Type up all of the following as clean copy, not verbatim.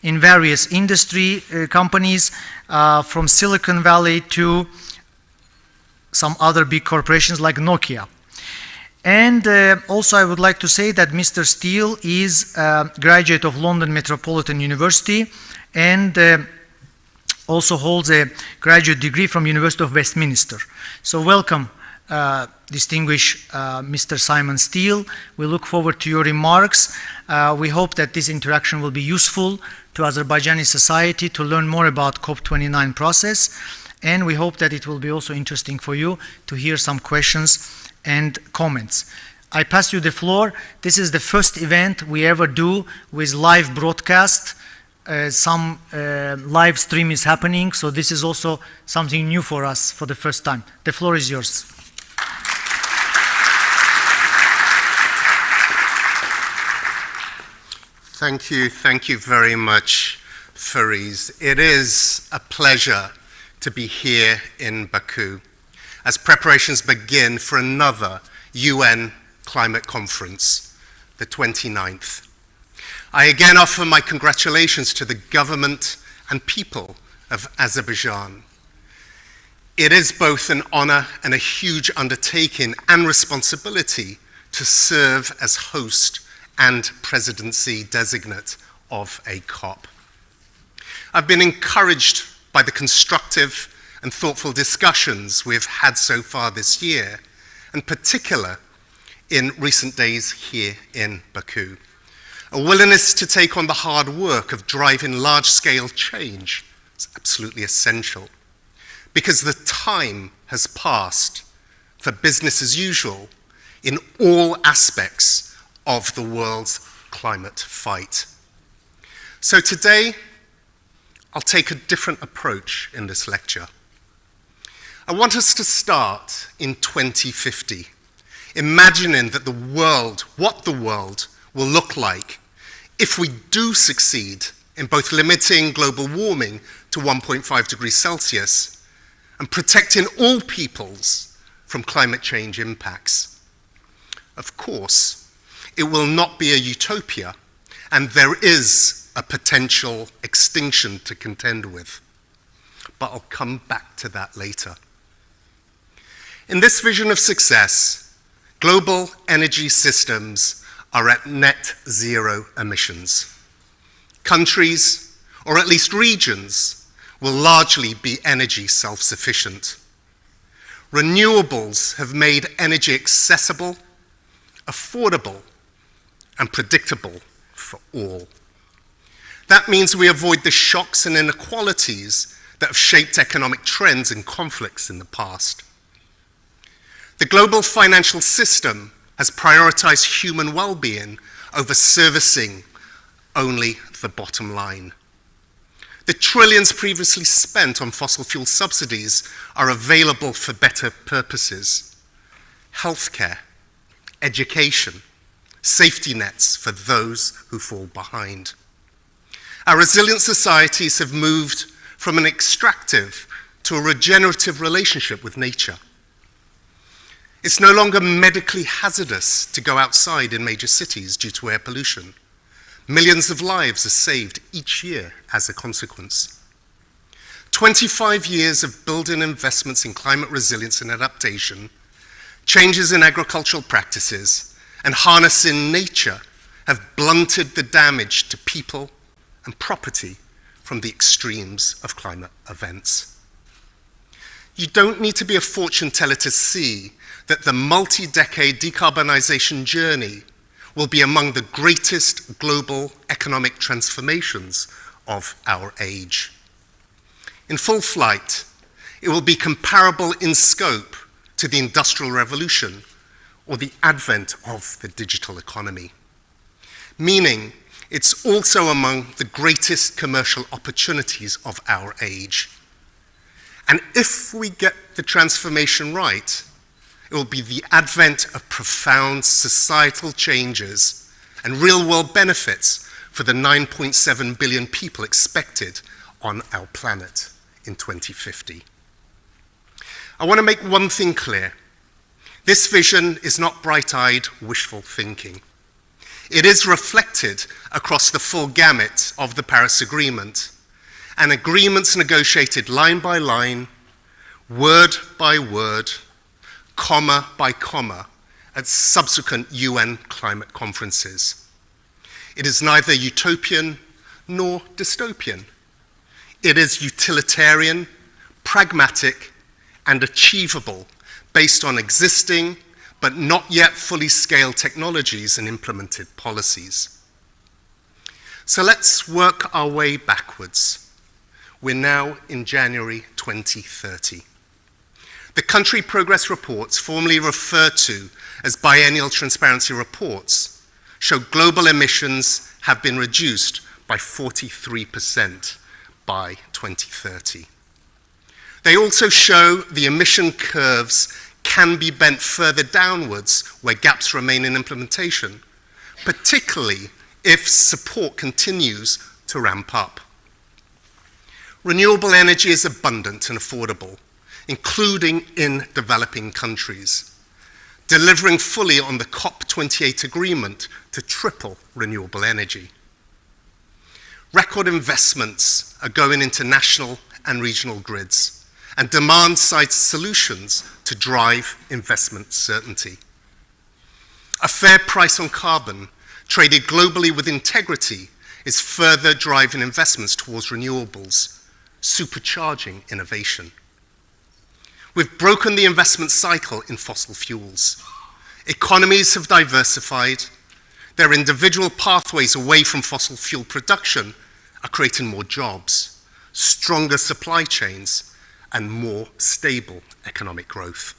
in various industry companies, from Silicon Valley to some other big corporations like Nokia. And also I would like to say that Mr. Stiell is a graduate of London Metropolitan University and also holds a graduate degree from University of Westminster. So welcome, distinguished Mr. Simon Stiell. We look forward to your remarks. We hope that this interaction will be useful to Azerbaijani society to learn more about COP29 process, and we hope that it will be also interesting for you to hear some questions and comments. I pass you the floor. This is the first event we ever do with live broadcast. Some live stream is happening, so this is also something new for us for the first time. The floor is yours. Thank you very much, Fariz. It is a pleasure to be here in Baku as preparations begin for another UN Climate Conference, the 29th. I again offer my congratulations to the government and people of Azerbaijan. It is both an honor and a huge undertaking and responsibility to serve as host and presidency designate of a COP. I've been encouraged by the constructive and thoughtful discussions we've had so far this year, in particular in recent days here in Baku. A willingness to take on the hard work of driving large-scale change is absolutely essential, because the time has passed for business as usual in all aspects of the world's climate fight. So today, I'll take a different approach in this lecture. I want us to start in 2050, imagining that what the world will look like if we do succeed in both limiting global warming to 1.5 degrees Celsius and protecting all peoples from climate change impacts. Of course, it will not be a utopia, and there is a potential extinction to contend with. But I'll come back to that later. In this vision of success, global energy systems are at net zero emissions. Countries, or at least regions, will largely be energy self-sufficient. Renewables have made energy accessible, affordable, and predictable for all. That means we avoid the shocks and inequalities that have shaped economic trends and conflicts in the past. The global financial system has prioritized human well-being over servicing only the bottom line. The trillions previously spent on fossil fuel subsidies are available for better purposes: healthcare, education, safety nets for those who fall behind. Our resilient societies have moved from an extractive to a regenerative relationship with nature. It's no longer medically hazardous to go outside in major cities due to air pollution. Millions of lives are saved each year as a consequence. 25 years of building investments in climate resilience and adaptation, changes in agricultural practices, and harnessing nature have blunted the damage to people and property from the extremes of climate events. You don't need to be a fortune teller to see that the multi-decade decarbonization journey will be among the greatest global economic transformations of our age. In full flight, it will be comparable in scope to the Industrial Revolution or the advent of the digital economy, meaning it's also among the greatest commercial opportunities of our age. And if we get the transformation right, it will be the advent of profound societal changes and real-world benefits for the 9.7 billion people expected on our planet in 2050. I want to make one thing clear. This vision is not bright-eyed wishful thinking. It is reflected across the full gamut of the Paris Agreement, and agreements negotiated line by line, word by word, comma by comma, at subsequent UN climate conferences. It is neither utopian nor dystopian. It is utilitarian, pragmatic, and achievable based on existing but not yet fully scaled technologies and implemented policies. So let's work our way backwards. We're now in January 2030. The country progress reports, formerly referred to as biennial transparency reports, show global emissions have been reduced by 43% by 2030. They also show the emission curves can be bent further downwards where gaps remain in implementation, particularly if support continues to ramp up. Renewable energy is abundant and affordable, including in developing countries, delivering fully on the COP28 agreement to triple renewable energy. Record investments are going into national and regional grids, and demand-side solutions to drive investment certainty. A fair price on carbon, traded globally with integrity, is further driving investments towards renewables, supercharging innovation. We've broken the investment cycle in fossil fuels. Economies have diversified. Their individual pathways away from fossil fuel production are creating more jobs, stronger supply chains, and more stable economic growth.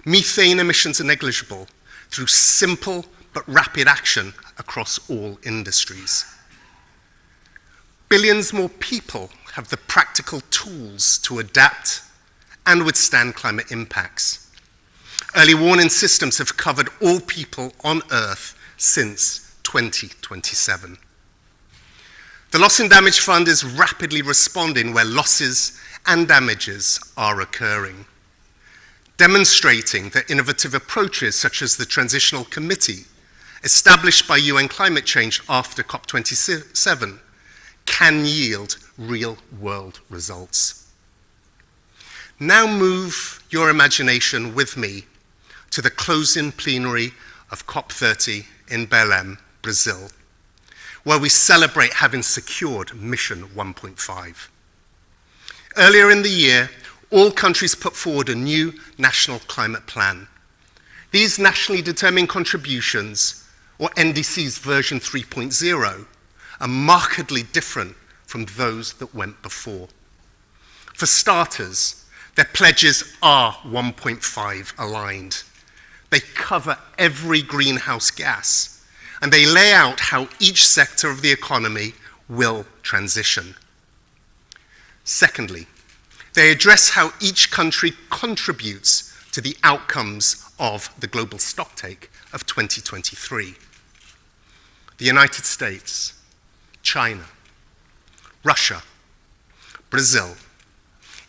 Methane emissions are negligible through simple but rapid action across all industries. Billions more people have the practical tools to adapt and withstand climate impacts. Early warning systems have covered all people on Earth since 2027. The Loss and Damage Fund is rapidly responding where losses and damages are occurring, demonstrating that innovative approaches such as the Transitional Committee, established by UN climate change after COP27, can yield real-world results. Now move your imagination with me to the closing plenary of COP30 in Belém, Brazil, where we celebrate having secured Mission 1.5. Earlier in the year, all countries put forward a new national climate plan. These nationally determined contributions, or NDCs version 3.0, are markedly different from those that went before. For starters, their pledges are 1.5 aligned. They cover every greenhouse gas, and they lay out how each sector of the economy will transition. Secondly, they address how each country contributes to the outcomes of the global stocktake of 2023. The United States, China, Russia, Brazil,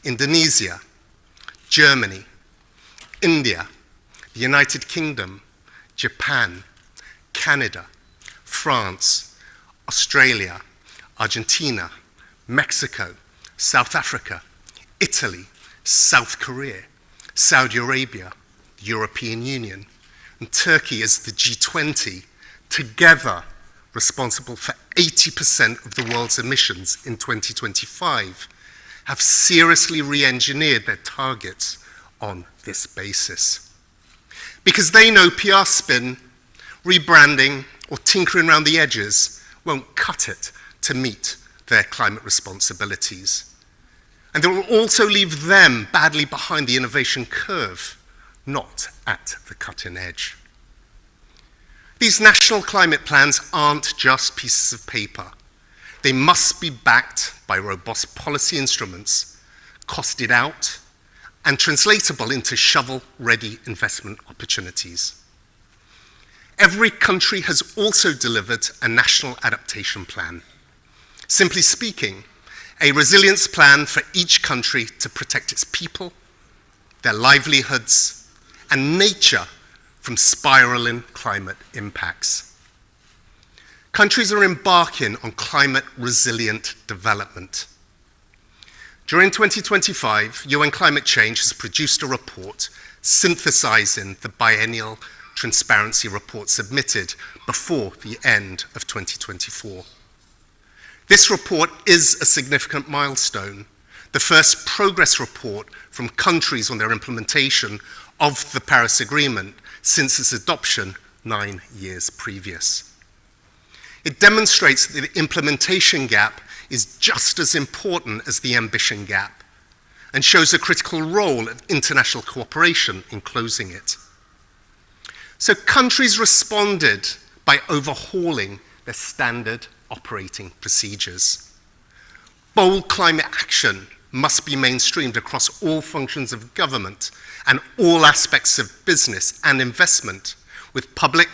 Indonesia, Germany, India, the United Kingdom, Japan, Canada, France, Australia, Argentina, Mexico, South Africa, Italy, South Korea, Saudi Arabia, the European Union, and Turkey as the G20, together responsible for 80% of the world's emissions in 2025, have seriously re-engineered their targets on this basis. Because they know PR spin, rebranding, or tinkering around the edges won't cut it to meet their climate responsibilities. And it will also leave them badly behind the innovation curve, not at the cutting edge. These national climate plans aren't just pieces of paper. They must be backed by robust policy instruments, costed out, and translatable into shovel-ready investment opportunities. Every country has also delivered a national adaptation plan. Simply speaking, a resilience plan for each country to protect its people, their livelihoods, and nature from spiraling climate impacts. countries are embarking on climate-resilient development. During 2025, UN Climate Change has produced a report synthesizing the biennial transparency report submitted before the end of 2024. This report is a significant milestone, the first progress report from countries on their implementation of the Paris Agreement since its adoption 9 years previous. It demonstrates that the implementation gap is just as important as the ambition gap and shows a critical role of international cooperation in closing it. So countries responded by overhauling their standard operating procedures. Bold climate action must be mainstreamed across all functions of government and all aspects of business and investment, with public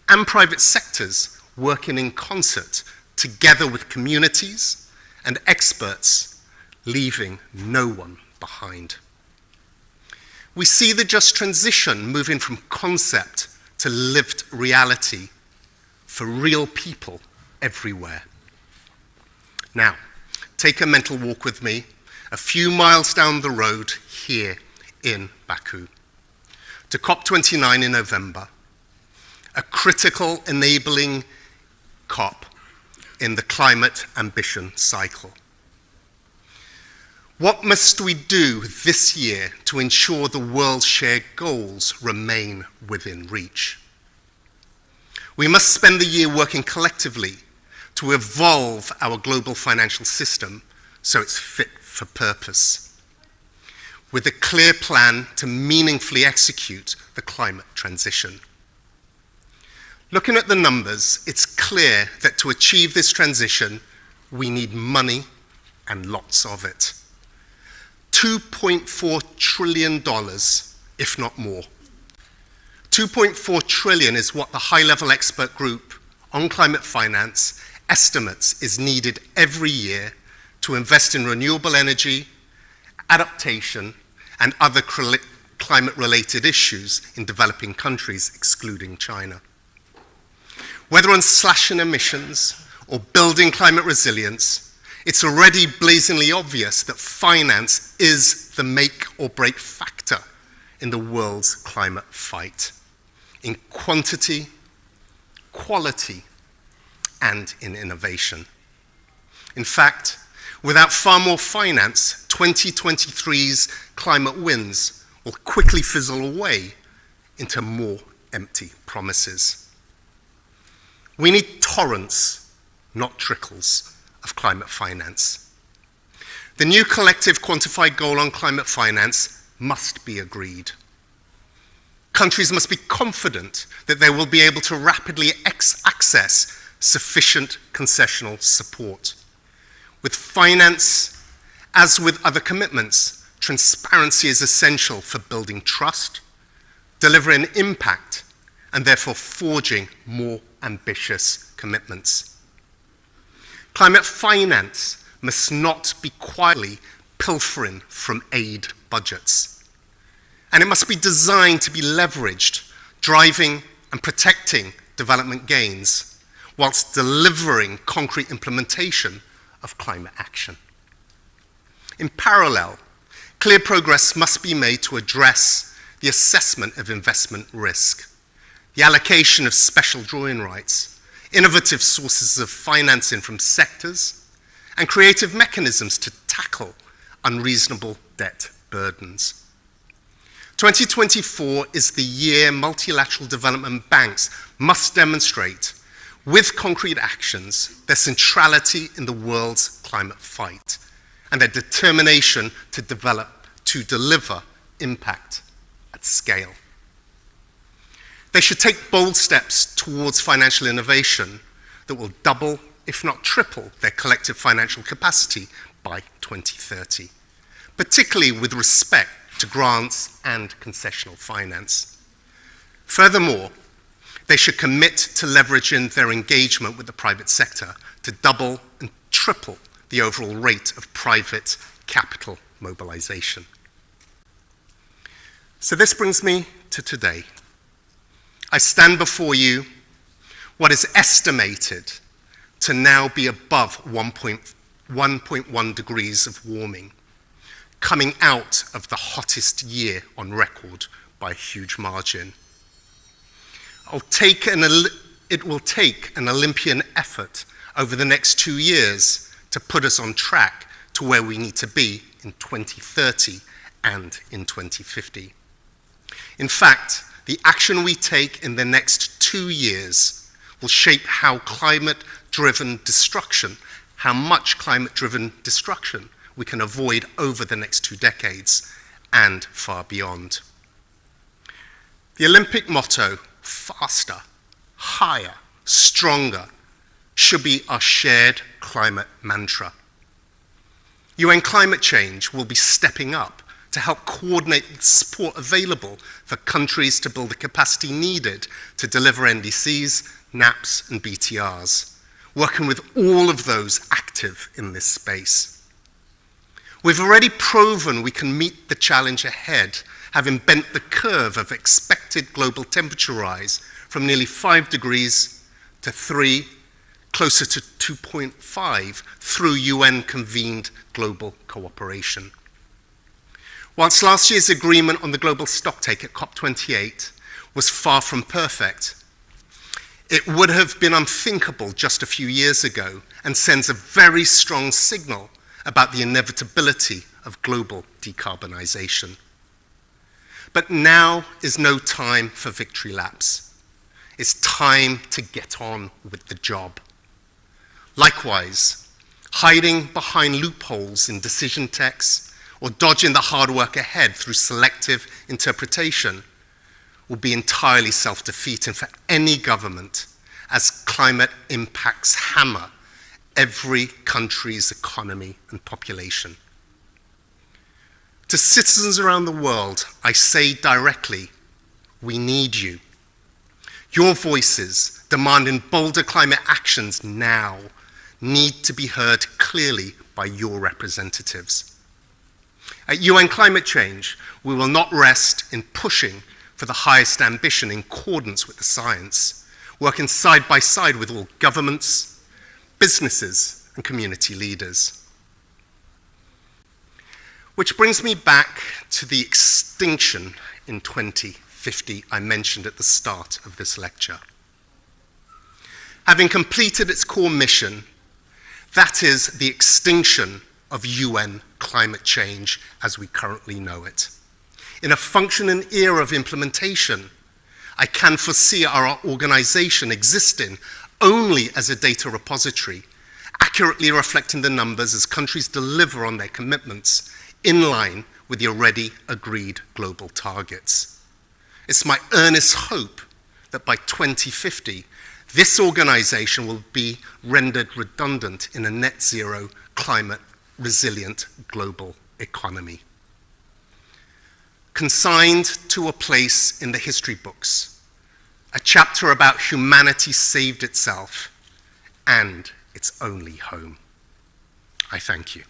and private sectors working in concert together with communities and experts, leaving no one behind. We see the just transition moving from concept to lived reality for real people everywhere. Now, take a mental walk with me a few miles down the road here in Baku to COP29 in November, a critical enabling COP in the climate ambition cycle. What must we do this year to ensure the world's shared goals remain within reach? We must spend the year working collectively to evolve our global financial system so it's fit for purpose, with a clear plan to meaningfully execute the climate transition. Looking at the numbers, it's clear that to achieve this transition, we need money and lots of it. $2.4 trillion, if not more. 2.4 trillion is what the high-level expert group on climate finance estimates is needed every year to invest in renewable energy, adaptation, and other climate-related issues in developing countries, excluding China. Whether on slashing emissions or building climate resilience, it's already blazingly obvious that finance is the make or break factor in the world's climate fight, in quantity, quality, and in innovation. In fact, without far more finance, 2023's climate wins will quickly fizzle away into more empty promises. We need torrents, not trickles, of climate finance. The new collective quantified goal on climate finance must be agreed. Countries must be confident that they will be able to rapidly access sufficient concessional support. With finance, as with other commitments, transparency is essential for building trust, delivering impact, and therefore forging more ambitious commitments. Climate finance must not be quietly pilfering from aid budgets. And it must be designed to be leveraged, driving and protecting development gains, whilst delivering concrete implementation of climate action. In parallel, clear progress must be made to address the assessment of investment risk, the allocation of special drawing rights, innovative sources of financing from sectors, and creative mechanisms to tackle unreasonable debt burdens. 2024 is the year multilateral development banks must demonstrate, with concrete actions, their centrality in the world's climate fight and their determination to deliver impact at scale. They should take bold steps towards financial innovation that will double, if not triple, their collective financial capacity by 2030, particularly with respect to grants and concessional finance. Furthermore, they should commit to leveraging their engagement with the private sector to double and triple the overall rate of private capital mobilization. So this brings me to today. I stand before you what is estimated to now be above 1.1 degrees of warming, coming out of the hottest year on record by a huge margin. It will take an Olympian effort over the next 2 years to put us on track to where we need to be in 2030 and in 2050. In fact, the action we take in the next 2 years will shape how much climate-driven destruction we can avoid over the next 2 decades and far beyond. The Olympic motto, faster, higher, stronger, should be our shared climate mantra. UN climate change will be stepping up to help coordinate the support available for countries to build the capacity needed to deliver NDCs, NAPs, and BTRs, working with all of those active in this space. We've already proven we can meet the challenge ahead, having bent the curve of expected global temperature rise from nearly 5 degrees to 3, closer to 2.5 through UN-convened global cooperation. Whilst last year's agreement on the global stocktake at COP28 was far from perfect, it would have been unthinkable just a few years ago and sends a very strong signal about the inevitability of global decarbonization. But now is no time for victory laps. It's time to get on with the job. Likewise, hiding behind loopholes in decision texts or dodging the hard work ahead through selective interpretation will be entirely self-defeating for any government as climate impacts hammer every country's economy and population. To citizens around the world, I say directly, we need you. Your voices demanding bolder climate actions now need to be heard clearly by your representatives. At UN Climate Change, we will not rest in pushing for the highest ambition in accordance with the science, working side by side with all governments, businesses, and community leaders. Which brings me back to the extinction in 2050 I mentioned at the start of this lecture. Having completed its core mission, that is the extinction of UN climate change as we currently know it. In a functioning era of implementation, I can foresee our organization existing only as a data repository, accurately reflecting the numbers as countries deliver on their commitments in line with the already agreed global targets. It's my earnest hope that by 2050, this organization will be rendered redundant in a net zero, climate resilient global economy. Consigned to a place in the history books, a chapter about humanity saved itself and its only home. I thank you.